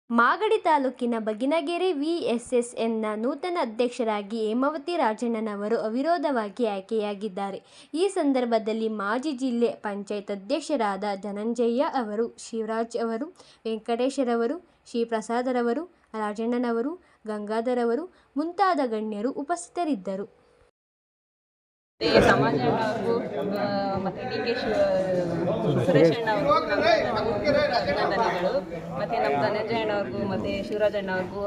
ಮಾಗಡಿ ತಾಲೂಕಿನ ಬಗಿನಗೆರೆ ವಿಎಸ್ಎಸ್ಎನ್ನ ನೂತನ ಅಧ್ಯಕ್ಷರಾಗಿ ಹೇಮಾವತಿ ರಾಜಣ್ಣನವರು ಅವಿರೋಧವಾಗಿ ಆಯ್ಕೆಯಾಗಿದ್ದಾರೆ. ಈ ಸಂದರ್ಭದಲ್ಲಿ ಮಾಜಿ ಜಿಲ್ಲೆ ಪಂಚಾಯತ್ ಅಧ್ಯಕ್ಷರಾದ ಧನಂಜಯ ಅವರು, ಶಿವರಾಜ್ ಅವರು, ವೆಂಕಟೇಶರವರು, ಶ್ರೀಪ್ರಸಾದರವರು, ರಾಜಣ್ಣನವರು, ಗಂಗಾಧರವರು ಮುಂತಾದ ಗಣ್ಯರು ಉಪಸ್ಥಿತರಿದ್ದರು. ಸಮಾಜ ಅಣ್ಣವ್ರಿಗೂ ಮತ್ತು ಡಿ.ಕೆ. ಸುರೇಶ್ ಅಣ್ಣವ್ರಿಗೂ ಅಭಿನಂದನೆಗಳು, ಮತ್ತು ನಮ್ಮ ಧನಂಜಯ ಅಣ್ಣವ್ರಿಗೂ ಮತ್ತು ಶಿವರಾಜ್ ಅಣ್ಣವ್ರಿಗೂ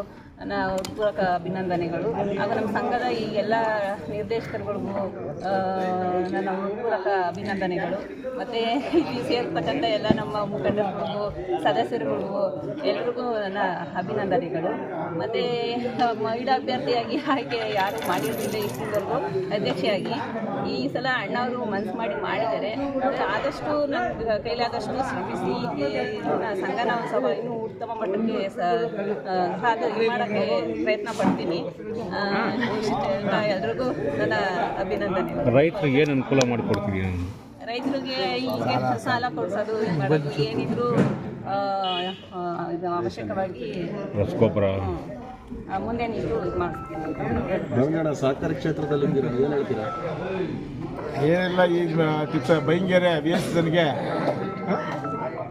ಪೂರಕ ಅಭಿನಂದನೆಗಳು. ಹಾಗೂ ನಮ್ಮ ಸಂಘದ ಈ ಎಲ್ಲ ನಿರ್ದೇಶಕರುಗಳಿಗೂ ನನ್ನ ಪೂರಕ ಅಭಿನಂದನೆಗಳು. ಮತ್ತು ಇಲ್ಲಿ ಸೇರ್ತಕ್ಕಂಥ ಎಲ್ಲ ನಮ್ಮ ಮುಖಂಡರಿಗೂ ಸದಸ್ಯರುಗಳಿಗೂ ಎಲ್ರಿಗೂ ನನ್ನ ಅಭಿನಂದನೆಗಳು. ಮತ್ತು ಮಹಿಳಾ ಅಭ್ಯರ್ಥಿಯಾಗಿ ಆಯ್ಕೆ ಯಾರು ಮಾಡಿರಲಿಲ್ಲ ಇಷ್ಟವರೆಗೂ ಅಧ್ಯಕ್ಷೆಯಾಗಿ. ಈ ಸಲ ಅಣ್ಣವರು ಮನಸ್ಸು ಮಾಡಿದ್ದಾರೆ. ಆದಷ್ಟು ನನ್ನ ಕೈಲಾದಷ್ಟು ಶ್ರಮಿಸಿ ಸಂಘ ನಾವು ಸಹ ಇನ್ನೂ ಉತ್ತಮ ಮಟ್ಟಕ್ಕೆ ಮಾಡೋಕ್ಕೆ ಪ್ರಯತ್ನ ಪಡ್ತೀನಿ. ಎಲ್ರಿಗೂ ನನ್ನ ಅಭಿನಂದನೆ. ರೈತರಿಗೆ ಏನು ಅನುಕೂಲ ಮಾಡಿಕೊಡ್ತೀವಿ? ರೈತರಿಗೆ ಈಗ ಸಾಲ ಕೊಡಿಸೋದು ಮಾಡೋದು ಏನಿದ್ರು ಇದು ಅವಶ್ಯಕವಾಗಿ ರಸಗೊಬ್ಬರ ಮುಂದೆ ನಿಂತು ಇದು ಮಾಡಿಸ್ತೀನಿ. ಸಹಕಾರಿ ಕ್ಷೇತ್ರದಲ್ಲಿ ಏನು ಹೇಳ್ತೀರಾ? ಏನಿಲ್ಲ, ಈಗ ಬೈಂಗೆರೆ ವಿಎಸ್ಎಸ್ಗೆ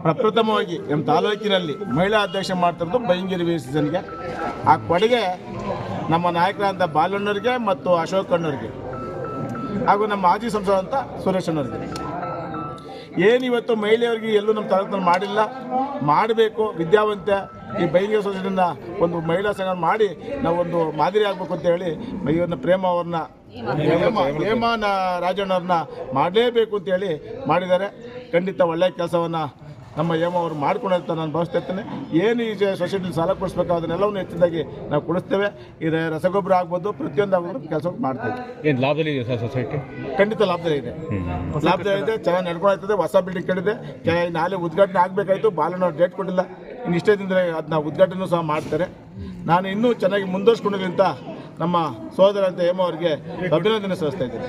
ಪ್ರಪ್ರಥಮವಾಗಿ ನಮ್ಮ ತಾಲೂಕಿನಲ್ಲಿ ಮಹಿಳಾ ಅಧ್ಯಕ್ಷ ಮಾಡ್ತಿರೋದು ಬೈಂಗೆರೆ ವಿಎಸ್ಎಸ್ಗೆ. ಆ ಕೊಡುಗೆ ನಮ್ಮ ನಾಯಕರಾದಂಥ ಬಾಲಣ್ಣವ್ರಿಗೆ ಮತ್ತು ಅಶೋಕ್ ಅಣ್ಣವ್ರಿಗೆ ಹಾಗೂ ನಮ್ಮ ಮಾಜಿ ಸಂಸದಂಥ ಸುರೇಶ್ ಅಣ್ಣವ್ರಿಗೆ. ಏನಿವತ್ತು ಮಹಿಳೆಯರಿಗೆ ಎಲ್ಲೂ ನಮ್ಮ ತಾಲೂಕಿನಲ್ಲಿ ಮಾಡಿಲ್ಲ, ಮಾಡಬೇಕು. ವಿದ್ಯಾವಂತ ಈ ಬೈಂಗೆರೆ ಸೊಸೈಟಿನ ಒಂದು ಮಹಿಳಾ ಸಂಘ ಮಾಡಿ ನಾವೊಂದು ಮಾದರಿ ಆಗಬೇಕು ಅಂತ ಹೇಳಿ ಇವನ್ನ ಹೇಮಾ ರಾಜಣ್ಣವ್ರನ್ನ ಮಾಡಲೇಬೇಕು ಅಂತೇಳಿ ಮಾಡಿದ್ದಾರೆ. ಖಂಡಿತ ಒಳ್ಳೆಯ ಕೆಲಸವನ್ನು ನಮ್ಮ ಹೇಮ ಅವರು ಮಾಡ್ಕೊಂಡಿರ್ತಾರೆ ನಾನು ಭಾವಿಸ್ತಿರ್ತೇನೆ. ಏನು ಈ ಸೊಸೈಟಿಲಿ ಸಾಲ ಕೊಡಿಸ್ಬೇಕು ಅದನ್ನೆಲ್ಲವೂ ಹೆಚ್ಚಿನದಾಗಿ ನಾವು ಕೊಡಿಸ್ತೇವೆ. ಇದು ರಸಗೊಬ್ಬರ ಆಗ್ಬೋದು, ಪ್ರತಿಯೊಂದು ಆಗ್ಬೋದು ಕೆಲಸ ಮಾಡ್ತೇವೆ. ಏನು ಲಾಭದಲ್ಲಿ ಇದೆ ಸರ್ ಸೊಸೈಟಿ? ಖಂಡಿತ ಲಾಭದಲ್ಲಿ ಇದೆ, ಚೆನ್ನಾಗಿ ನಡ್ಕೊಳ್ತದೆ. ಹೊಸ ಬಿಲ್ಡಿಂಗ್ ಕಡಿದೆ, ನಾಳೆ ಉದ್ಘಾಟನೆ ಆಗಬೇಕಾಯಿತು. ಬಾಲಣ್ಣವ್ರು ಡೇಟ್ ಕೊಟ್ಟಿಲ್ಲ, ಇನ್ನು ಇಷ್ಟೇ ದಿನದಲ್ಲಿ ಅದನ್ನ ಉದ್ಘಾಟನೆ ಸಹ ಮಾಡ್ತಾರೆ. ನಾನು ಇನ್ನೂ ಚೆನ್ನಾಗಿ ಮುಂದುವರ್ಸ್ಕೊಂಡಿಲ್ಲ ಅಂತ ನಮ್ಮ ಸೋದರ ಅಂತ ಹೇಮ ಅವರಿಗೆ ಅಭಿನಂದನೆ ಸಲ್ಲಿಸ್ತಾ ಇದ್ದೀನಿ.